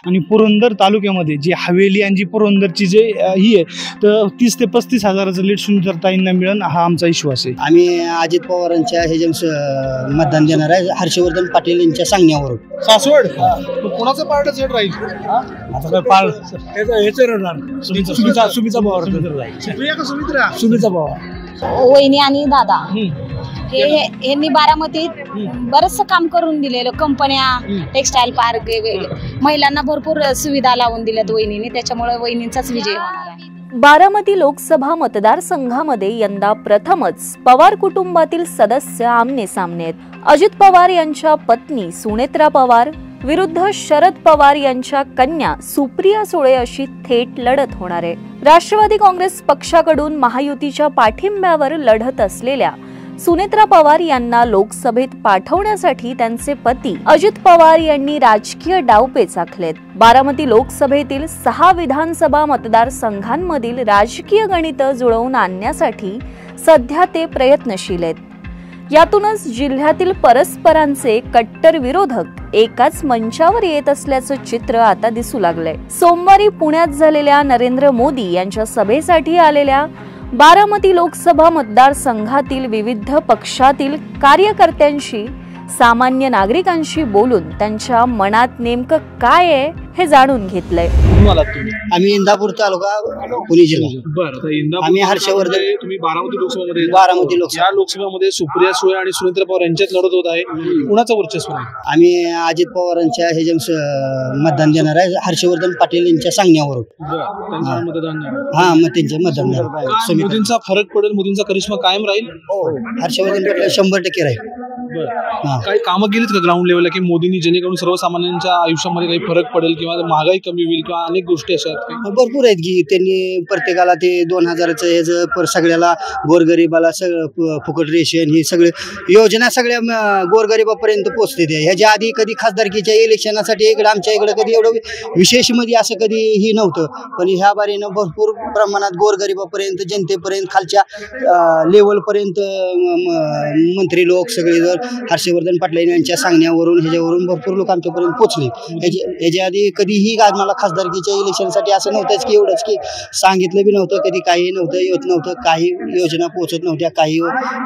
आणि पुरंदर तालुक्यामध्ये जी हवेली आणि जी पुरंदरची जे ही आहे तर 30 ते 35 हजाराचं लीड सुनीताताईंना मिळेल हा आमचा विश्वास आहे. आम्ही अजित पवारांच्या मतदान देणार आहे हर्षवर्धन पाटील यांच्या सांगण्यावरून. सासवड कोणाचं पार्ट जड राहील? सुमित्रा पवार. वहिनी आणि दादा यांनी बारामतीत बरंचसं काम करून दिलेलं. कंपन्या, टेक्सटाईल पार्क, महिलांना भरपूर सुविधा लावून दिल्यात वहिनीने. त्याच्यामुळे वहिनींचाच विजय होणार आहे. बारामती लोकसभा मतदारसंघामध्ये यंदा प्रथमच पवार कुटुंबातील सदस्य आमने सामने आहेत. अजित पवार यांच्या पत्नी सुनेत्रा पवार विरुद्ध शरद पवार यांच्या कन्या सुप्रिया सुळे अशी थेट लढत होणार आहे. राष्ट्रवादी काँग्रेस पक्षाकडून महायुतीच्या पाठिंब्यावर लढत असलेल्या सुनेत्रा पवार यांना लोकसभेत पाठवण्यासाठी त्यांचे पती अजित पवार यांनी राजकीय डावपेच आखलेत. बारामती लोकसभेतील 6 विधानसभा मतदारसंघांमधील राजकीय गणित जुळवून आणण्यासाठी सध्या ते प्रयत्नशील आहेत. यातूनच जिल्ह्यातील परस्परांचे कट्टर विरोधक एकाच मंचावर येत असल्याचं चित्र आता दिसू लागलंय. सोमवारी पुण्यात झालेल्या नरेंद्र मोदी यांच्या सभेसाठी आलेल्या बारामती लोकसभा मतदारसंघातील विविध पक्षातील कार्यकर्त्यांशी, सामान्य नागरिकांशी बोलून त्यांच्या मनात नेमकं काय आहे हे जाणून घेतलंय. आम्ही इंदापूर तालुका पुणे जिल्हा. आम्ही हर्षवर्धन. तुम्ही बारामती लोकसभामध्ये लोकसभा या लोकसभामध्ये सुप्रिया सुळे आणि सुनीत्रा पवार यांच्यात लढत होत आहे. कुणाचं वर्चस्व आहे? आम्ही अजित पवारांच्या मतदान देणार आहे हर्षवर्धन पाटील यांच्या सांगण्यावरून. मग त्यांचे मतदान. मोदींचा फरक पडेल, मोदींचा करिश्मा कायम राहील. हर्षवर्धन पाटील 100% राहील. काही कामं केलीत का ग्राउंड लेवलला की मोदींनी, जेणेकरून सर्वसामान्यांच्या आयुष्यामध्ये काही फरक पडेल किंवा महागाई कमी होईल किंवा अनेक गोष्टी अशा आहेत? भरपूर आहेत की त्यांनी प्रत्येकाला ते 2000चं ह्याचं सगळ्याला गोरगरिबाला सगळं फुकट रेशन ही सगळे योजना सगळ्या गोरगरिबापर्यंत पोहोचते. ते ह्याच्या आधी कधी खासदारकीच्या इलेक्शनासाठी इकडे आमच्या इकडे कधी एवढं विशेष मध्ये असं कधी ही नव्हतं. पण ह्या बारीनं भरपूर प्रमाणात गोरगरिबापर्यंत, जनतेपर्यंत, खालच्या लेवलपर्यंत मंत्री लोक सगळे जर हर्षवर्धन पाटील यांच्या सांगण्यावरून ह्याच्यावरून भरपूर लोक आमच्यापर्यंत पोहोचले. ह्याच्या आधी कधीही मला खासदारकीच्या इलेक्शनसाठी असं नव्हतंच की एवढंच की सांगितलं बी नव्हतं, कधी काही नव्हतं, येत नव्हतं, काही योजना पोहोचत नव्हत्या, काही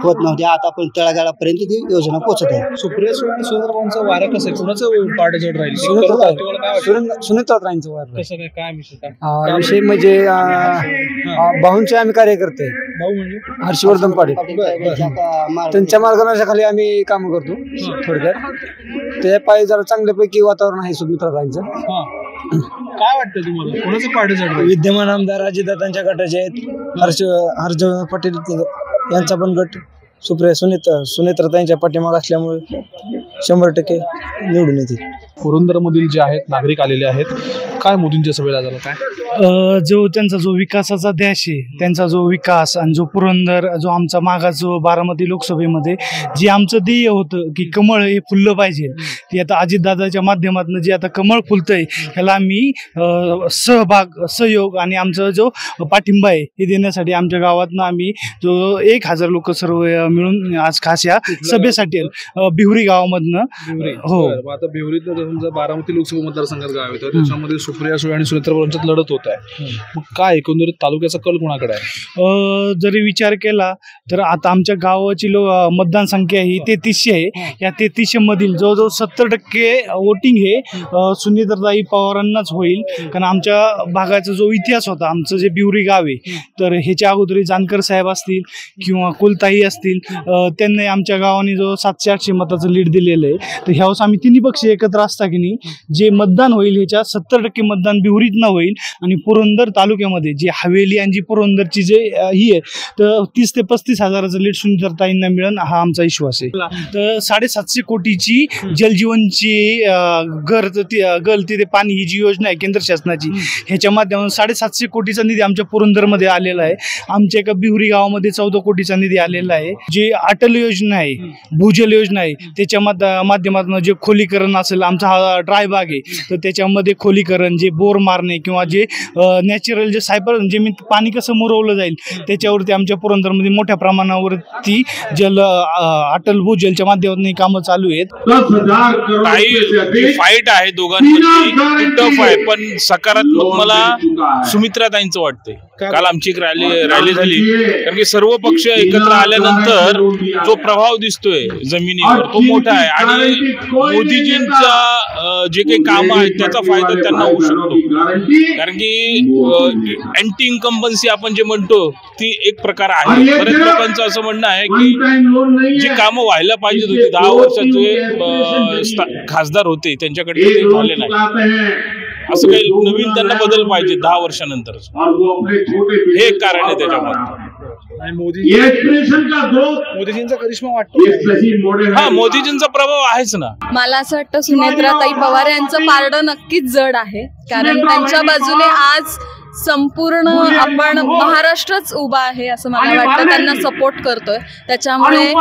होत नव्हत्या. आता पण तळागाळापर्यंत ती योजना पोहोचत आहे. सुप्रिया सुळे आणि सुनीत्रा पवारांचा वारं कसं आहे? कोणाचं पार्ट जड राहील? सुनीताताईंचं वारं. कसं काय विषय? विषय म्हणजे भाऊंचे आम्ही कार्यकर्ते. भाऊ म्हणजे हर्षवर्धन पाटील त्यांच्या मार्गदर्शनाखाली आम्ही काम करतो. थोडक्यात ते पाहिजे जरा चांगल्यापैकी वातावरण आहे सुमित्राताईंचं. काय वाटतं तुम्हाला, कोणाचं पार्ट जड राहील? विद्यमान आमदार अजितदादांच्या गटाचे आहेत. हर्षवर्धन पाटील यांचा पण गट सुनेत्राताईंच्या पाठीमागे असल्यामुळे 100% निवडून येतील. पुरंदरमधील जे आहेत नागरिक आलेले आहेत, काय मोदींच्या सभेला झालं काय? जो त्यांचा जो विकासाचा ध्यास आहे, त्यांचा जो विकास आणि जो पुरंदर, जो आमचा मागास जो बारामती लोकसभेमध्ये जे आमचं ध्येय होतं की कमळ हे फुललं पाहिजे, ते आता अजितदादाच्या माध्यमातून जे आता कमळ फुलतंय ह्याला आम्ही सहयोग आणि आमचा जो पाठिंबा आहे हे देण्यासाठी आमच्या गावातनं आम्ही जो 1000 लोक सर्व मिळून आज खास या सभेसाठी बिहुरी गावामधनं. हो, आता बिहुरीत बारामती लोकसभा मतदारसंघात गाव येतं, त्याच्यामध्ये सुप्रिया सुळे आणि सुनीत्रा पवारांच्यात लढत होत आहे. मग काय एकंदरीत तालुक्याचा कल कोणाकडे आहे? जरी विचार केला तर आता आमच्या गावाची मतदान संख्या ही 3300 आहे. या 3300 मधील जवळजवळ 70% वोटिंग हे सुनीताताई पवारांनाच होईल. कारण आमच्या भागाचा जो इतिहास होता, आमचं जे बिहुरी गाव आहे, तर ह्याच्या अगोदर जानकर साहेब असतील किंवा कुलताई असतील, त्यांनी आमच्या गावाने जो 700-800 मताचं लीड दिलेलं आहे. तर ह्यावेळेस आम्ही तिन्ही पक्ष एकत्र असता की नाही, जे मतदान होईल ह्याच्या 70% मतदान बिहुरीतनं होईल. आणि पुरंदर तालुक्यामध्ये जी हवेली आणि जी पुरंदरची जे ही आहे तर 30 ते 35 हजाराचं लीड सुनीताताईंना मिळेल हा आमचा विश्वास आहे. तर 750 कोटीची जलजीवनची गल तिथे पाणी ही जी योजना आहे केंद्र शासनाची, ह्याच्या माध्यमातून 750 कोटीचा निधी आमच्या पुरंदरमध्ये आलेला आहे. आमच्या एका बिहुरी गावामध्ये 14 कोटीचा निधी आलेला आहे. जे अटल योजना आहे, भूजल योजना आहे, त्याच्या माध्यमातून जे खोलीकरण असेल, आमचा हा ड्राय बाग आहे तर त्याच्यामध्ये खोलीकरण, जे बोर मारणे किंवा जे नॅचरल जे सायबर जमीन पाणी कसं मुरवलं जाईल त्याच्यावरती आमच्या पुरंदरमध्ये मोठ्या प्रमाणावरती अटल भूजलच्या माध्यमातून कामं चालू आहेत. काही फाईट आहे दोघांमध्ये, टफ आहे, पण सकारात्मक मला सुमित्राताईंचं वाटतंय. काल आमची एक रॅली झाली, कारण की सर्व पक्ष एकत्र आल्यानंतर जो प्रभाव दिसतोय जमिनीवर तो मोठा आहे आणि मोदीजींचा जे काही काम आहेत त्याचा फायदा त्यांना होऊ शकतो. कारण की अँटी इन्कम्बन्सी आपण जे म्हणतो ती एक प्रकार आहे. बरेच लोकांचं असं म्हणणं आहे की जे कामं व्हायला पाहिजे होती 10 वर्षाचे खासदार होते त्यांच्याकडे ते झाले नाही. असं काही नवीन त्यांना बदल पाहिजे 10 वर्षानंतर. हे एक कारण आहे त्याच्यामध्ये. मोदीजींचा करिश्मा वाटतो. हा, मोदीजींचा प्रभाव आहेच ना. मला असं वाटतं सुनेत्राताई पवार यांचं पारडं नक्कीच जड आहे, कारण त्यांच्या बाजूने आज संपूर्ण आपण महाराष्ट्रच उभा आहे असं मला वाटतं. त्यांना सपोर्ट करतोय, त्याच्यामुळे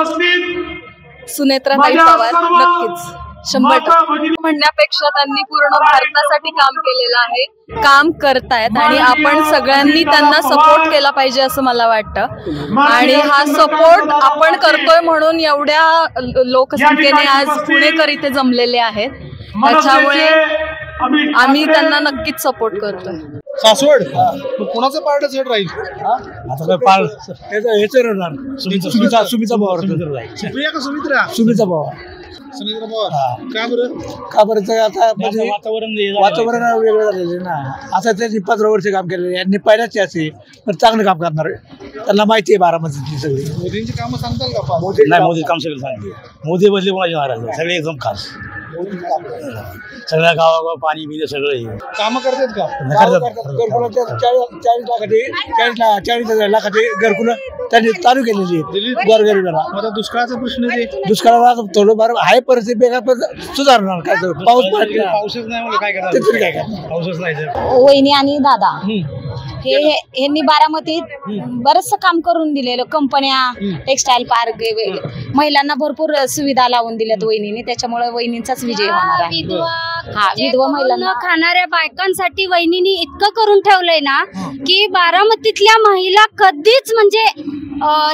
सुनेत्राताई पवार नक्कीच 100% म्हणण्यापेक्षा त्यांनी पूर्ण भारतासाठी काम केलेलं आहे, काम करतायत आणि आपण सगळ्यांनी त्यांना सपोर्ट केला पाहिजे असं मला वाटतं. आणि हा सपोर्ट आपण करतोय म्हणून एवढ्या लोकसंख्येने आज पुणेकर इथे जमलेले आहेत, त्याच्यामुळे आम्ही त्यांना नक्कीच सपोर्ट करतोय. सासवड कोणाचं पार्ट जड राहील? आता काय पार सुमित्रा पवार. सुप्रिया का सुमित्रा? सुमित्रा पवार. सुमित्रा पवार. का बरं? का बरं? आता म्हणजे वातावरण वेगळं झालेलं ना. आता त्यांनी 15 वर्ष काम केलेलं, यांनी पहिल्याच असे पण चांगलं काम करणार. त्यांना माहिती आहे बारामतीची सगळी. मोदींची कामं सांगताल का? नाही, मोदी काम सगळं सांगते. मोदी बदले कोणाचे महाराज सगळे एकदम खास. सगळ्या गावागाव पाणी बिणी सगळं कामं करतात का? 40 लाखाचे घरकुल त्यांनी चालू केलेली आहेत गोरगरिबाला. आता दुष्काळाचा प्रश्न आहे. दुष्काळाला थोडंफार आहे परिस्थिती बेकार, पण सुधारणार काय तर पाऊस पडला. पाऊसच नाही मला काय करणार? काय करणार? पाऊसच नाही तर. वहिनी आणि दादा यांनी बारामतीत बरचसं काम करून दिलेलं. कंपन्या, टेक्सटाईल पार्क, महिलांना भरपूर सुविधा लावून दिल्यात वहिनीने, त्याच्यामुळे वहिनींचाच विजय होणार आहे. विधवा महिलांना खाणाऱ्या बायकांसाठी वहिनीने इतकं करून ठेवलंय ना की बारामतीतल्या महिला कधीच म्हणजे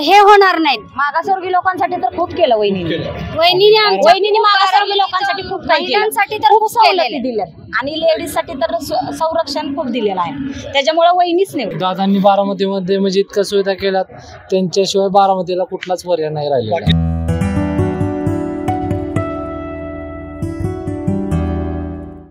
हे होणार नाहीत. मागासवर्गीय लोकांसाठी तर खूप केलं वहिनीने. वहिनीने मागासवर्गीय लोकांसाठी खूप महिलांसाठी तर खूप सवलती दिल्यात आणि लेडीज साठी तर संरक्षण खूप दिलेलं आहे, त्याच्यामुळे वहिनीच नाही. दादांनी बारामतीमध्ये म्हणजे इतक्या सुविधा केल्यात, त्यांच्याशिवाय बारामतीला कुठलाच पर्याय नाही राहिलेला.